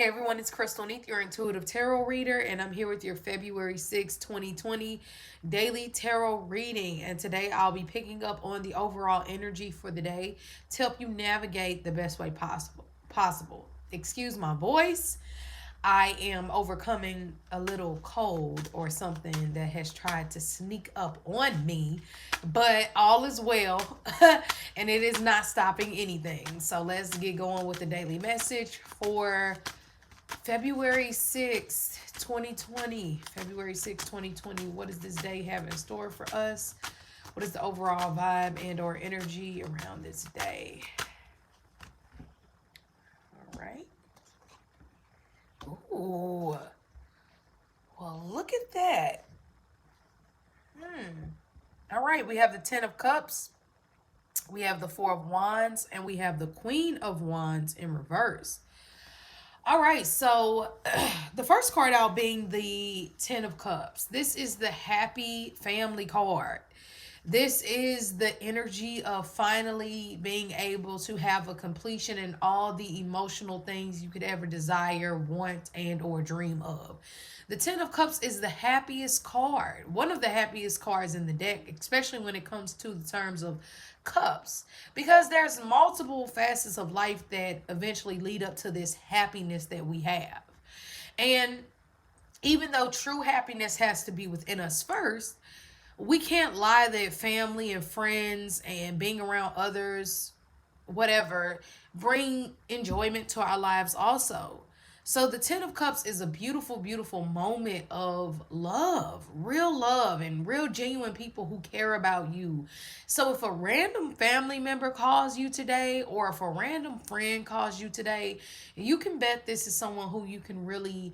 Hey everyone, it's Crystal Neath, your intuitive tarot reader, and I'm here with your February 6, 2020 daily tarot reading. And today I'll be picking up on the overall energy for the day to help you navigate the best way possible. Excuse my voice. I am overcoming a little cold or something that has tried to sneak up on me, but all is well and it is not stopping anything. So let's get going with the daily message for February 6th, 2020. February 6th, 2020. What does this day have in store for us? What is the overall vibe and or energy around this day? All right. Ooh. Well, look at that. All right, we have the 10 of Cups. We have the 4 of Wands and we have the Queen of Wands in reverse. All right, so the first card out being the 10 of Cups. This is the happy family card. This is the energy of finally being able to have a completion in all the emotional things you could ever desire, want, and or dream of. The 10 of Cups is the happiest card, one of the happiest cards in the deck, especially when it comes to the terms of cups, because there's multiple facets of life that eventually lead up to this happiness that we have. And even though true happiness has to be within us first, we can't lie that family and friends and being around others, whatever, bring enjoyment to our lives also. So the 10 of Cups is a beautiful, beautiful moment of love, and real genuine people who care about you. So if a random family member calls you today, or if a random friend calls you today, you can bet this is someone who you can really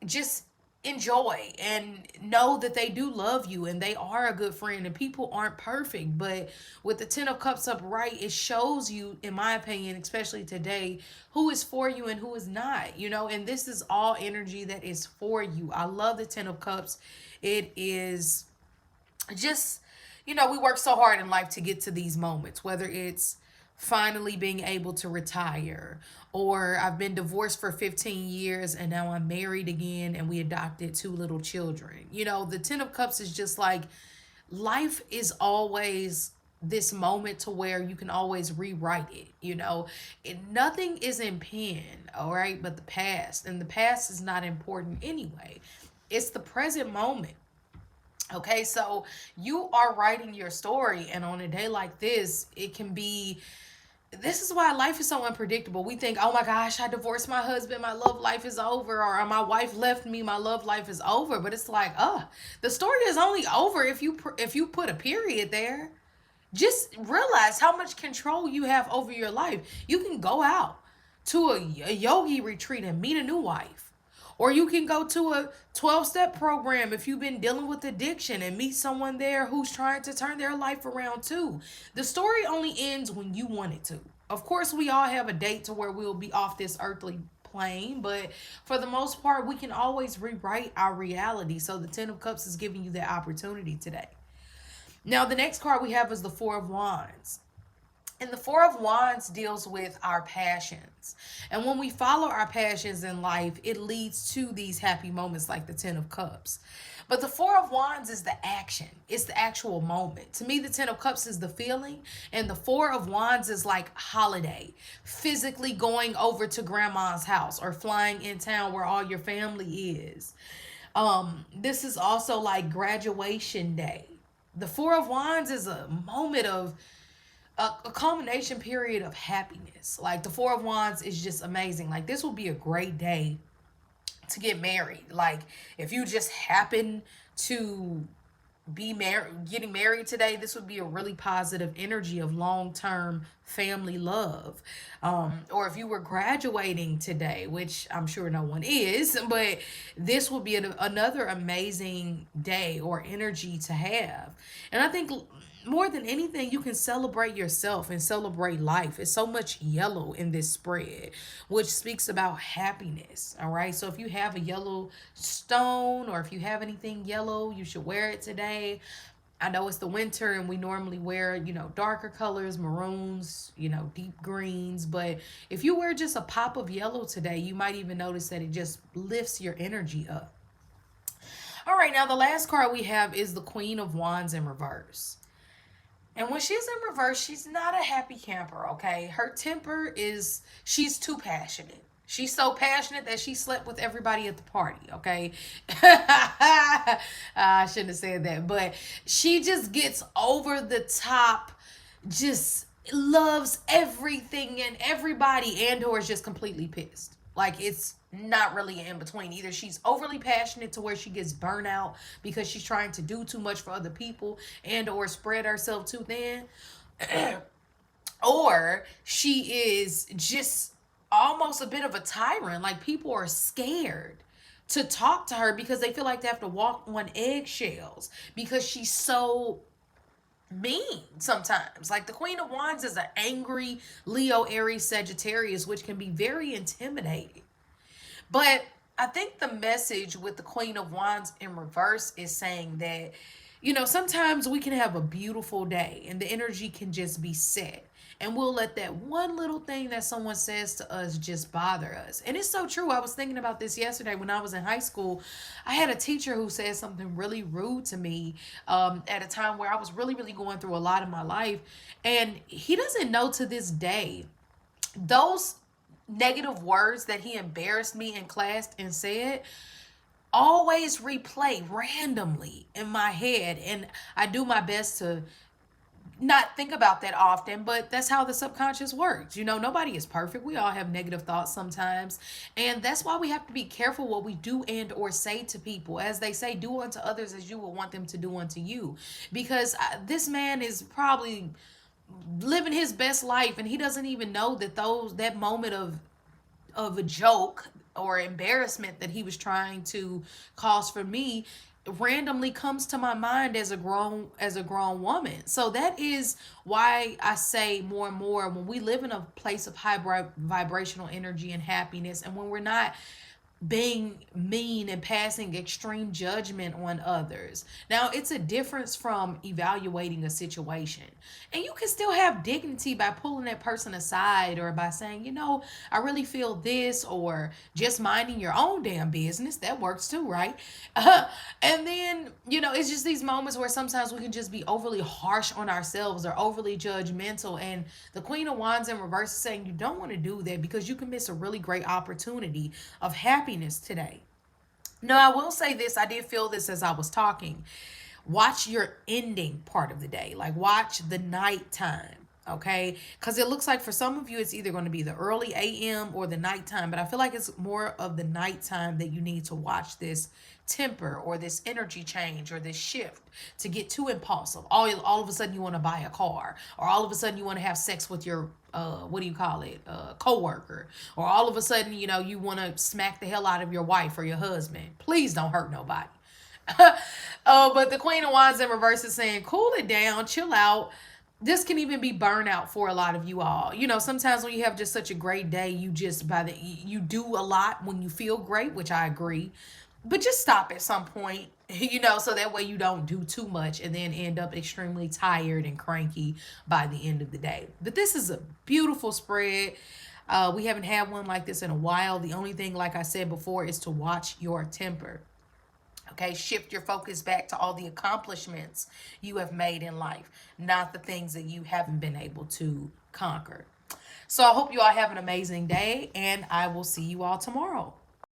just enjoy and know that they do love you and they are a good friend. And people aren't perfect, but with the 10 of Cups upright, it shows you, in my opinion, especially today, who is for you and who is not, and this is all energy that is for you. I love the 10 of Cups. It is just, we work so hard in life to get to these moments, whether it's finally being able to retire, or I've been divorced for 15 years and now I'm married again and we adopted two little children. The 10 of Cups is just like life is always this moment to where you can always rewrite nothing is in pen, all right, but the past, and the past is not important anyway. It's the present moment. Okay, so you are writing your story, and on a day like this, it can be. This is why life is so unpredictable. We think, oh my gosh, I divorced my husband, my love life is over, or my wife left me, my love life is over. But it's like, the story is only over if you put a period there. Just realize how much control you have over your life. You can go out to a yogi retreat and meet a new wife. Or you can go to a 12-step program if you've been dealing with addiction and meet someone there who's trying to turn their life around too. The story only ends when you want it to. Of course, we all have a date to where we'll be off this earthly plane, but for the most part, we can always rewrite our reality. So the 10 of Cups is giving you that opportunity today. Now, the next card we have is the 4 of Wands. And the 4 of Wands deals with our passions. And when we follow our passions in life, it leads to these happy moments like the 10 of Cups. But the 4 of Wands is the action. It's the actual moment. To me, the 10 of Cups is the feeling. And the 4 of Wands is like holiday. Physically going over to grandma's house or flying in town where all your family is. This is also like graduation day. The 4 of Wands is a moment of a culmination period of happiness. Like the 4 of Wands is just amazing. Like this will be a great day to get married. Like if you just happen to be married, getting married today, this would be a really positive energy of long-term family love. Or if you were graduating today, which I'm sure no one is, but this will be another amazing day or energy to have. And I think more than anything, you can celebrate yourself and celebrate life. It's so much yellow in this spread, which speaks about happiness. All right. So if you have a yellow stone or if you have anything yellow, you should wear it today. I know it's the winter and we normally wear, darker colors, maroons, deep greens. But if you wear just a pop of yellow today, you might even notice that it just lifts your energy up. All right, now the last card we have is the Queen of Wands in reverse. And when she's in reverse, she's not a happy camper, okay? Her temper is, she's too passionate. She's so passionate that she slept with everybody at the party, okay? I shouldn't have said that, but she just gets over the top, just loves everything and everybody, and or is just completely pissed. Like, it's not really in between. Either she's overly passionate to where she gets burnt out because she's trying to do too much for other people and or spread herself too thin, or she is just almost a bit of a tyrant. Like, people are scared to talk to her because they feel like they have to walk on eggshells because she's so mean sometimes. Like, the Queen of Wands is an angry Leo, Aries, Sagittarius, which can be very intimidating. But I think the message with the Queen of Wands in reverse is saying that, sometimes we can have a beautiful day and the energy can just be set. And we'll let that one little thing that someone says to us just bother us. And it's so true. I was thinking about this yesterday when I was in high school. I had a teacher who said something really rude to me at a time where I was really, really going through a lot in my life. And he doesn't know to this day those negative words that he embarrassed me in class and said always replay randomly in my head. And I do my best to not think about that often, but that's how the subconscious works. Nobody is perfect. We all have negative thoughts sometimes. And that's why we have to be careful what we do and or say to people. As they say, do unto others as you would want them to do unto you. Because this man is probably living his best life and he doesn't even know that that moment of a joke or embarrassment that he was trying to cause for me randomly comes to my mind as a grown woman. So that is why I say more and more, when we live in a place of high vibrational energy and happiness, and when we're not being mean and passing extreme judgment on others. Now, it's a difference from evaluating a situation. And you can still have dignity by pulling that person aside or by saying, I really feel this, or just minding your own damn business. That works too, right? And then, it's just these moments where sometimes we can just be overly harsh on ourselves or overly judgmental. And the Queen of Wands in reverse is saying you don't want to do that because you can miss a really great opportunity of happiness today. Now, I will say this. I did feel this as I was talking. Watch your ending part of the day. Like, watch the nighttime. Okay, because it looks like for some of you it's either going to be the early AM or the nighttime, but I feel like it's more of the nighttime that you need to watch this temper or this energy change or this shift to get too impulsive. All of a sudden you want to buy a car, or all of a sudden you want to have sex with your what do you call it, coworker, or all of a sudden you want to smack the hell out of your wife or your husband. Please don't hurt nobody. But the Queen of Wands in reverse is saying cool it down, chill out. This can even be burnout for a lot of you all. Sometimes when you have just such a great day, you do a lot when you feel great, which I agree. But just stop at some point, so that way you don't do too much and then end up extremely tired and cranky by the end of the day. But this is a beautiful spread. We haven't had one like this in a while. The only thing, like I said before, is to watch your temper. Okay, shift your focus back to all the accomplishments you have made in life, not the things that you haven't been able to conquer. So I hope you all have an amazing day, and I will see you all tomorrow.